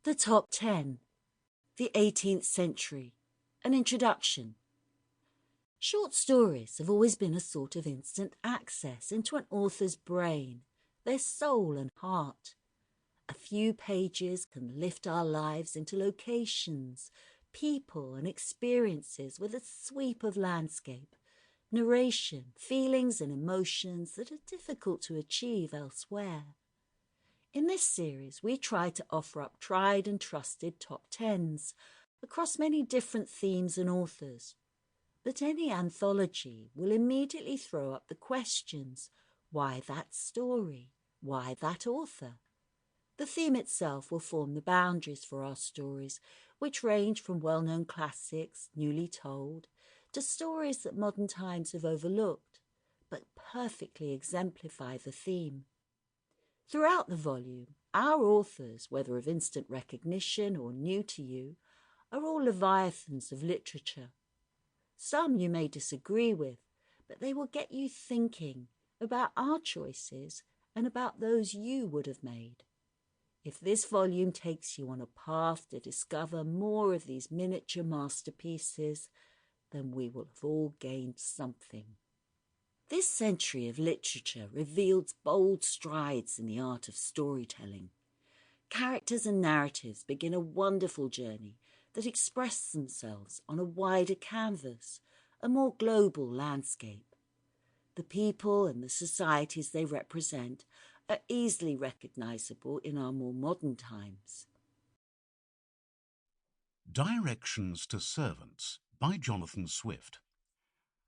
The Top 10. The 18th Century. An Introduction. Short stories have always been a sort of instant access into an author's brain, their soul and heart. A few pages can lift our lives into locations, people and experiences with a sweep of landscape, narration, feelings and emotions that are difficult to achieve elsewhere. In this series, we try to offer up tried and trusted top tens across many different themes and authors. But any anthology will immediately throw up the questions: why that story? Why that author? The theme itself will form the boundaries for our stories, which range from well-known classics, newly told, to stories that modern times have overlooked, but perfectly exemplify the theme. Throughout the volume, our authors, whether of instant recognition or new to you, are all leviathans of literature. Some you may disagree with, but they will get you thinking about our choices and about those you would have made. If this volume takes you on a path to discover more of these miniature masterpieces, then we will have all gained something. This century of literature revealed bold strides in the art of storytelling. Characters and narratives begin a wonderful journey that express themselves on a wider canvas, a more global landscape. The people and the societies they represent are easily recognisable in our more modern times. Directions to Servants by Jonathan Swift.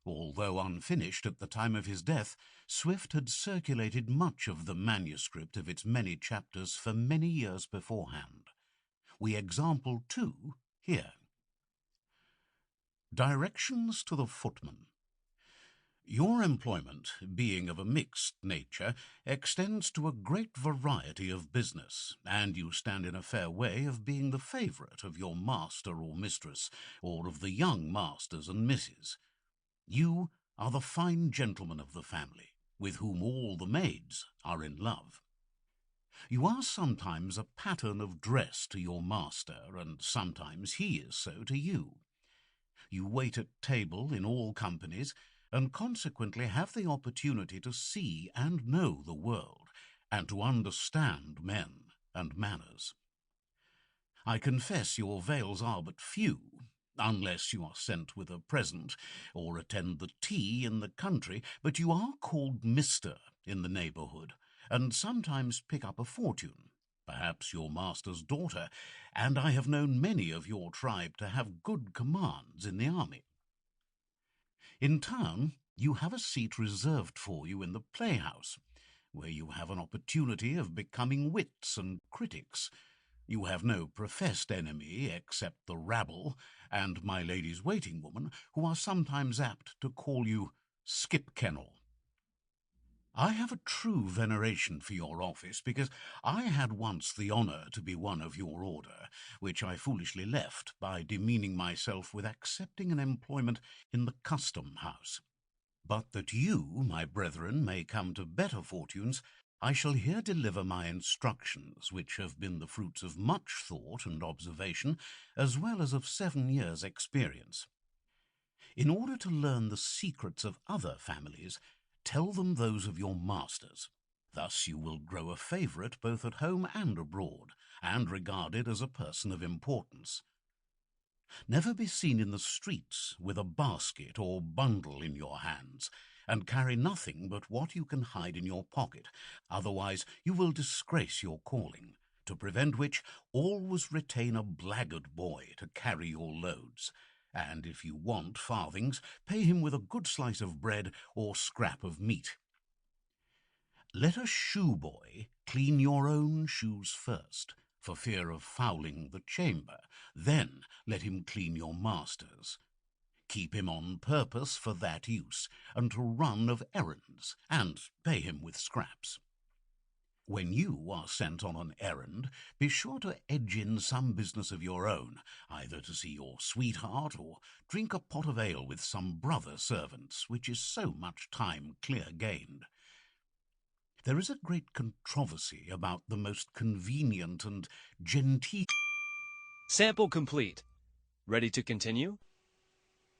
Although unfinished at the time of his death, Swift had circulated much of the manuscript of its many chapters for many years beforehand. We example two here. Directions to the Footman. Your employment, being of a mixed nature, extends to a great variety of business, and you stand in a fair way of being the favourite of your master or mistress, or of the young masters and misses. You are the fine gentleman of the family, with whom all the maids are in love. You are sometimes a pattern of dress to your master, and sometimes he is so to you. You wait at table in all companies, and consequently have the opportunity to see and know the world, and to understand men and manners. I confess your veils are but few, unless you are sent with a present, or attend the tea in the country, but you are called Mr. in the neighbourhood, and sometimes pick up a fortune, perhaps your master's daughter, and I have known many of your tribe to have good commands in the army. In town, you have a seat reserved for you in the playhouse, where you have an opportunity of becoming wits and critics. You have no professed enemy except the rabble and my lady's waiting woman, who are sometimes apt to call you Skip Kennel. I have a true veneration for your office, because I had once the honour to be one of your order, which I foolishly left by demeaning myself with accepting an employment in the custom house. But that you, my brethren, may come to better fortunes, I shall here deliver my instructions, which have been the fruits of much thought and observation, as well as of 7 years' experience. In order to learn the secrets of other families, tell them those of your masters. Thus you will grow a favourite both at home and abroad, and regarded as a person of importance. Never be seen in the streets with a basket or bundle in your hands, and carry nothing but what you can hide in your pocket, otherwise you will disgrace your calling, to prevent which always retain a blackguard boy to carry your loads, and if you want farthings, pay him with a good slice of bread or scrap of meat. Let a shoe-boy clean your own shoes first, for fear of fouling the chamber, then let him clean your master's. Keep him on purpose for that use, and to run of errands, and pay him with scraps. When you are sent on an errand, be sure to edge in some business of your own, either to see your sweetheart, or drink a pot of ale with some brother servants, which is so much time clear gained. There is a great controversy about the most convenient and genteel Sample complete. Ready to continue?